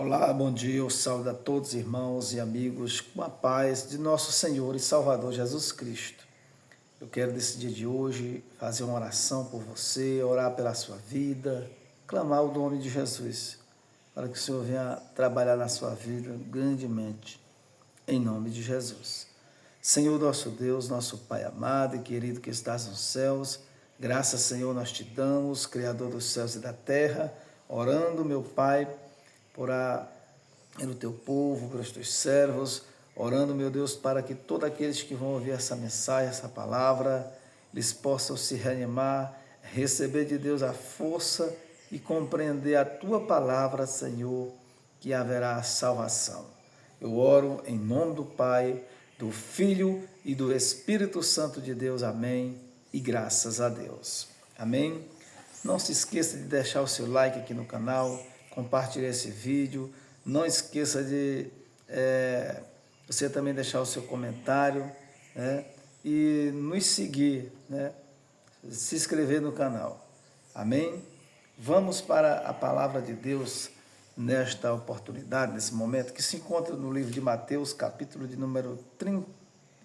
Olá, bom dia. Eu saúdo a todos, irmãos e amigos, com a paz de nosso Senhor e Salvador Jesus Cristo. Eu quero, nesse dia de hoje, fazer uma oração por você, orar pela sua vida, clamar o nome de Jesus, para que o Senhor venha trabalhar na sua vida grandemente, em nome de Jesus. Senhor, nosso Deus, nosso Pai amado e querido que estás nos céus, graças, Senhor, nós te damos, Criador dos céus e da terra, orando, meu Pai, pelo teu povo, pelos teus servos, orando, meu Deus, para que todos aqueles que vão ouvir essa mensagem, essa palavra, eles possam se reanimar, receber de Deus a força e compreender a tua palavra, Senhor, que haverá salvação. Eu oro em nome do Pai, do Filho e do Espírito Santo de Deus. Amém. E graças a Deus. Amém. Não se esqueça de deixar o seu like aqui no canal, compartilhar esse vídeo. Não esqueça de você também deixar o seu comentário, né? E nos seguir, né? Se inscrever no canal. Amém? Vamos para a palavra de Deus nesta oportunidade, nesse momento, que se encontra no livro de Mateus, capítulo de número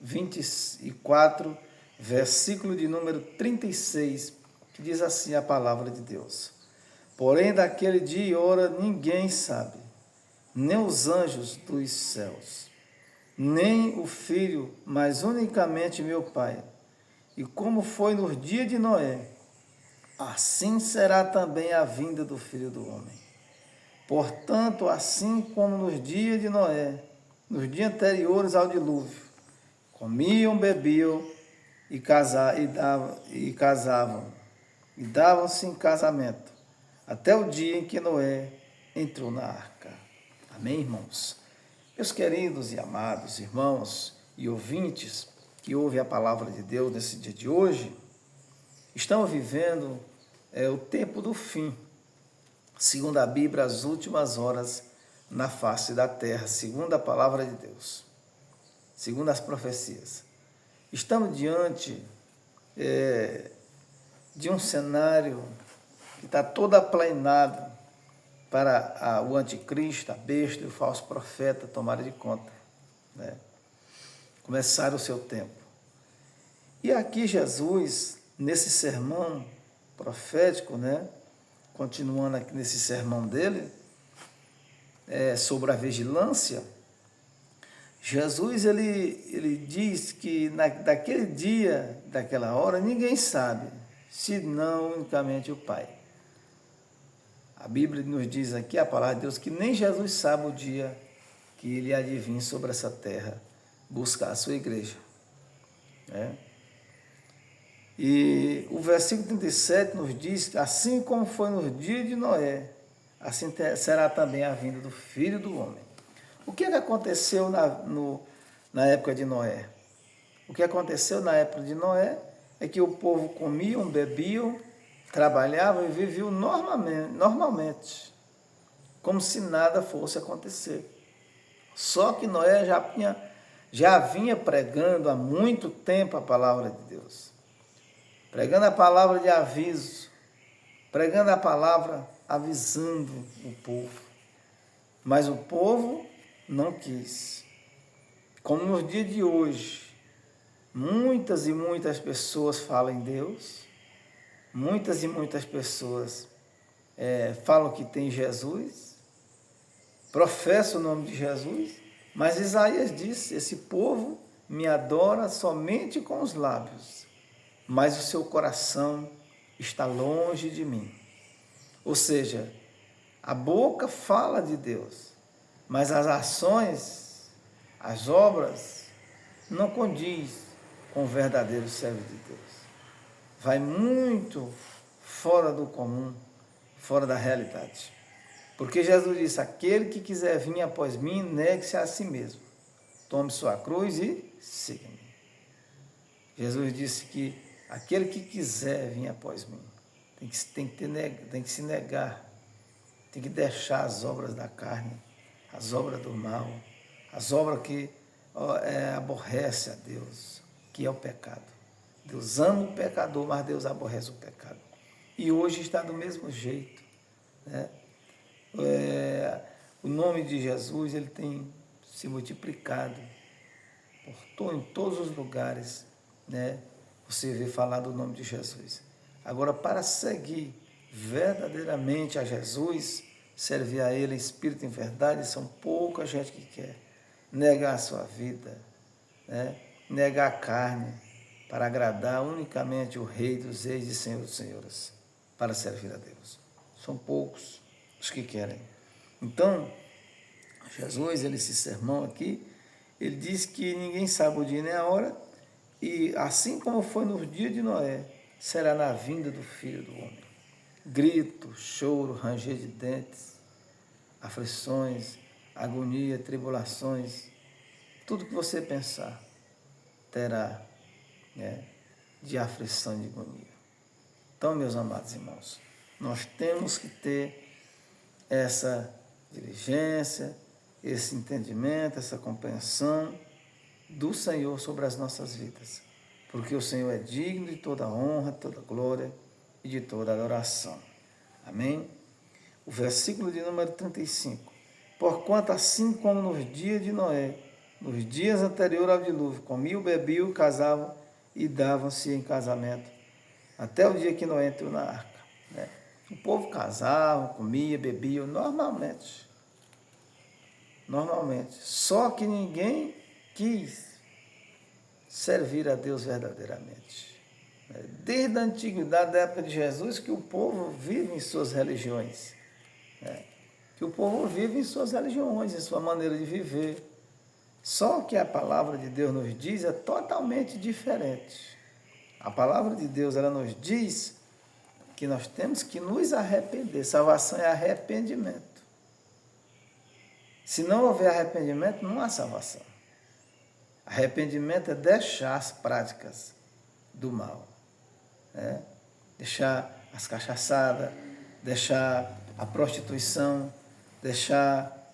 24, versículo de número 36, que diz assim a palavra de Deus: Porém, daquele dia e hora ninguém sabe, nem os anjos dos céus, nem o Filho, mas unicamente meu Pai. E como foi nos dias de Noé, assim será também a vinda do Filho do Homem. Portanto, assim como nos dias de Noé, nos dias anteriores ao dilúvio, comiam, bebiam e casavam, e davam-se em casamento, até o dia em que Noé entrou na arca. Amém, irmãos? Meus queridos e amados irmãos e ouvintes que ouvem a palavra de Deus nesse dia de hoje, estamos vivendo o tempo do fim, segundo a Bíblia, as últimas horas na face da terra, segundo a palavra de Deus, segundo as profecias. Estamos diante de um cenário que está todo aplanado para o anticristo, a besta e o falso profeta tomarem de conta, né? Começaram o seu tempo. E aqui Jesus, nesse sermão profético, né? Continuando aqui nesse sermão dele, sobre a vigilância, Jesus ele diz que daquele dia, daquela hora, ninguém sabe, senão unicamente o Pai. A Bíblia nos diz aqui, a palavra de Deus, que nem Jesus sabe o dia que ele há de vir sobre essa terra buscar a sua igreja, né? E o versículo 37 nos diz que assim como foi nos dias de Noé, assim será também a vinda do Filho do Homem. O que aconteceu na época de Noé? O que aconteceu na época de Noé é que o povo comiam, bebiam, trabalhavam e viviam normalmente, como se nada fosse acontecer. Só que Noé já vinha pregando há muito tempo a palavra de Deus, pregando a palavra de aviso, pregando a palavra avisando o povo. Mas o povo não quis. Como nos dias de hoje, muitas e muitas pessoas falam em Deus, muitas e muitas pessoas falam que tem Jesus, professam o nome de Jesus, mas Isaías disse: esse povo me adora somente com os lábios, mas o seu coração está longe de mim. Ou seja, a boca fala de Deus, mas as ações, as obras, não condiz com o verdadeiro servo de Deus. Vai muito fora do comum, fora da realidade. Porque Jesus disse: aquele que quiser vir após mim, negue-se a si mesmo. Tome sua cruz e siga-me. Jesus disse que aquele que quiser vir após mim, tem que se negar, tem que deixar as obras da carne, as obras do mal, as obras que aborrece a Deus, que é o pecado. Deus ama o pecador, mas Deus aborrece o pecado. E hoje está do mesmo jeito, né? o nome de Jesus ele tem se multiplicado em todos os lugares, né? Você vê falar do nome de Jesus. Agora, para seguir verdadeiramente a Jesus, servir a Ele em espírito e em verdade, são pouca gente que quer negar a sua vida, né? Negar a carne, para agradar unicamente o Rei dos Reis e Senhor dos Senhores, para servir a Deus. São poucos os que querem. Então, Jesus, esse sermão aqui, ele diz que ninguém sabe o dia nem a hora, e assim como foi no dia de Noé, será na vinda do Filho do Homem. Grito, choro, ranger de dentes, aflições, agonia, tribulações, tudo que você pensar terá, né, de aflição e de agonia. Então, meus amados irmãos, nós temos que ter essa diligência, esse entendimento, essa compreensão do Senhor sobre as nossas vidas, porque o Senhor é digno de toda honra, de toda glória e de toda adoração. Amém? O versículo de número 35. Porquanto assim como nos dias de Noé, nos dias anteriores ao dilúvio, comiam, bebiam, casavam e davam-se em casamento, até o dia que Noé entrou na arca, né? O povo casava, comia, bebia normalmente. Só que ninguém quis servir a Deus verdadeiramente. Desde a antiguidade, da época de Jesus, que o povo vive em suas religiões. Que o povo vive em suas religiões, em sua maneira de viver. Só que a palavra de Deus nos diz é totalmente diferente. A palavra de Deus, ela nos diz que nós temos que nos arrepender. Salvação é arrependimento. Se não houver arrependimento, não há salvação. Arrependimento é deixar as práticas do mal, né? Deixar as cachaçadas, deixar a prostituição, deixar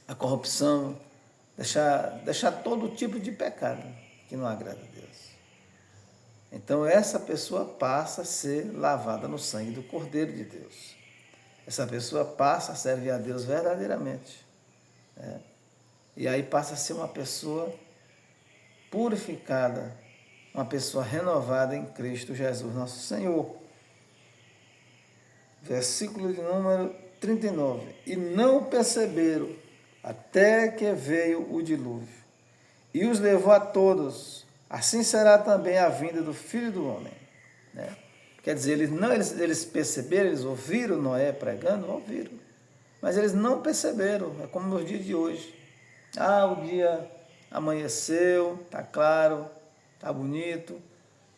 a corrupção, deixar todo tipo de pecado que não agrada a Deus. Então, essa pessoa passa a ser lavada no sangue do Cordeiro de Deus. Essa pessoa passa a servir a Deus verdadeiramente, né? E aí passa a ser uma pessoa purificada, uma pessoa renovada em Cristo Jesus, nosso Senhor. Versículo de número 39. E não perceberam até que veio o dilúvio, e os levou a todos. Assim será também a vinda do Filho do Homem, né? Quer dizer, eles perceberam, eles ouviram Noé pregando, ouviram, mas eles não perceberam. É como nos dias de hoje. O dia amanheceu, está claro, está bonito.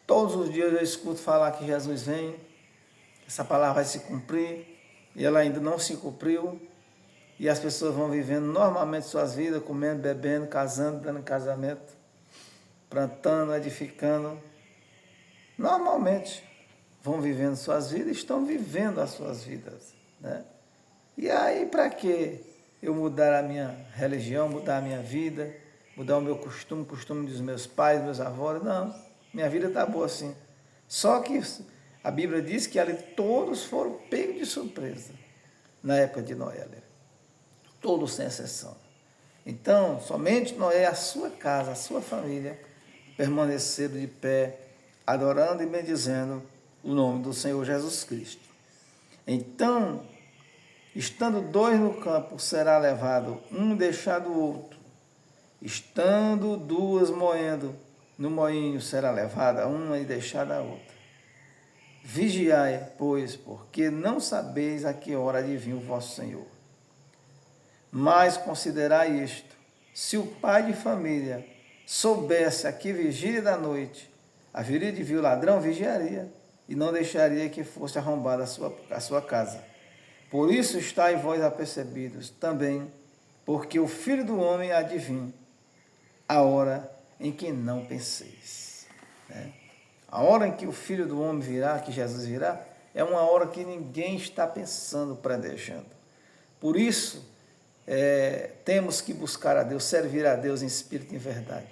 Todos os dias eu escuto falar que Jesus vem, essa palavra vai se cumprir, e ela ainda não se cumpriu. E as pessoas vão vivendo normalmente suas vidas, comendo, bebendo, casando, dando casamento, plantando, edificando. Normalmente vão vivendo suas vidas, estão vivendo as suas vidas, né? E aí, para que eu mudar a minha religião, mudar a minha vida, mudar o meu costume, o costume dos meus pais, meus avós? Não, minha vida está boa assim. Só que a Bíblia diz que ali todos foram pegos de surpresa na época de Noé, todos sem exceção. Então, somente Noé, a sua casa, a sua família, permaneceram de pé, adorando e bendizendo o nome do Senhor Jesus Cristo. Então, estando dois no campo, será levado um deixado o outro. Estando duas moendo no moinho, será levada uma e deixada a outra. Vigiai, pois, porque não sabeis a que hora há de vir o vosso Senhor. Mas considerai isto: se o pai de família soubesse a que vigília da noite haveria de vir o ladrão, vigiaria, e não deixaria que fosse arrombada a sua casa. Por isso estáis vós apercebidos também, porque o Filho do Homem há de vir, a hora em que não penseis. A hora em que o Filho do Homem virá, que Jesus virá, é uma hora que ninguém está pensando, planejando. Por isso, temos que buscar a Deus, servir a Deus em espírito e em verdade,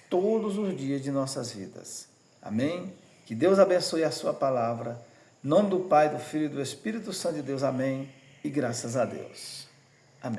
todos os dias de nossas vidas. Amém? Que Deus abençoe a sua palavra. Em nome do Pai, do Filho e do Espírito Santo de Deus. Amém. e graças a Deus.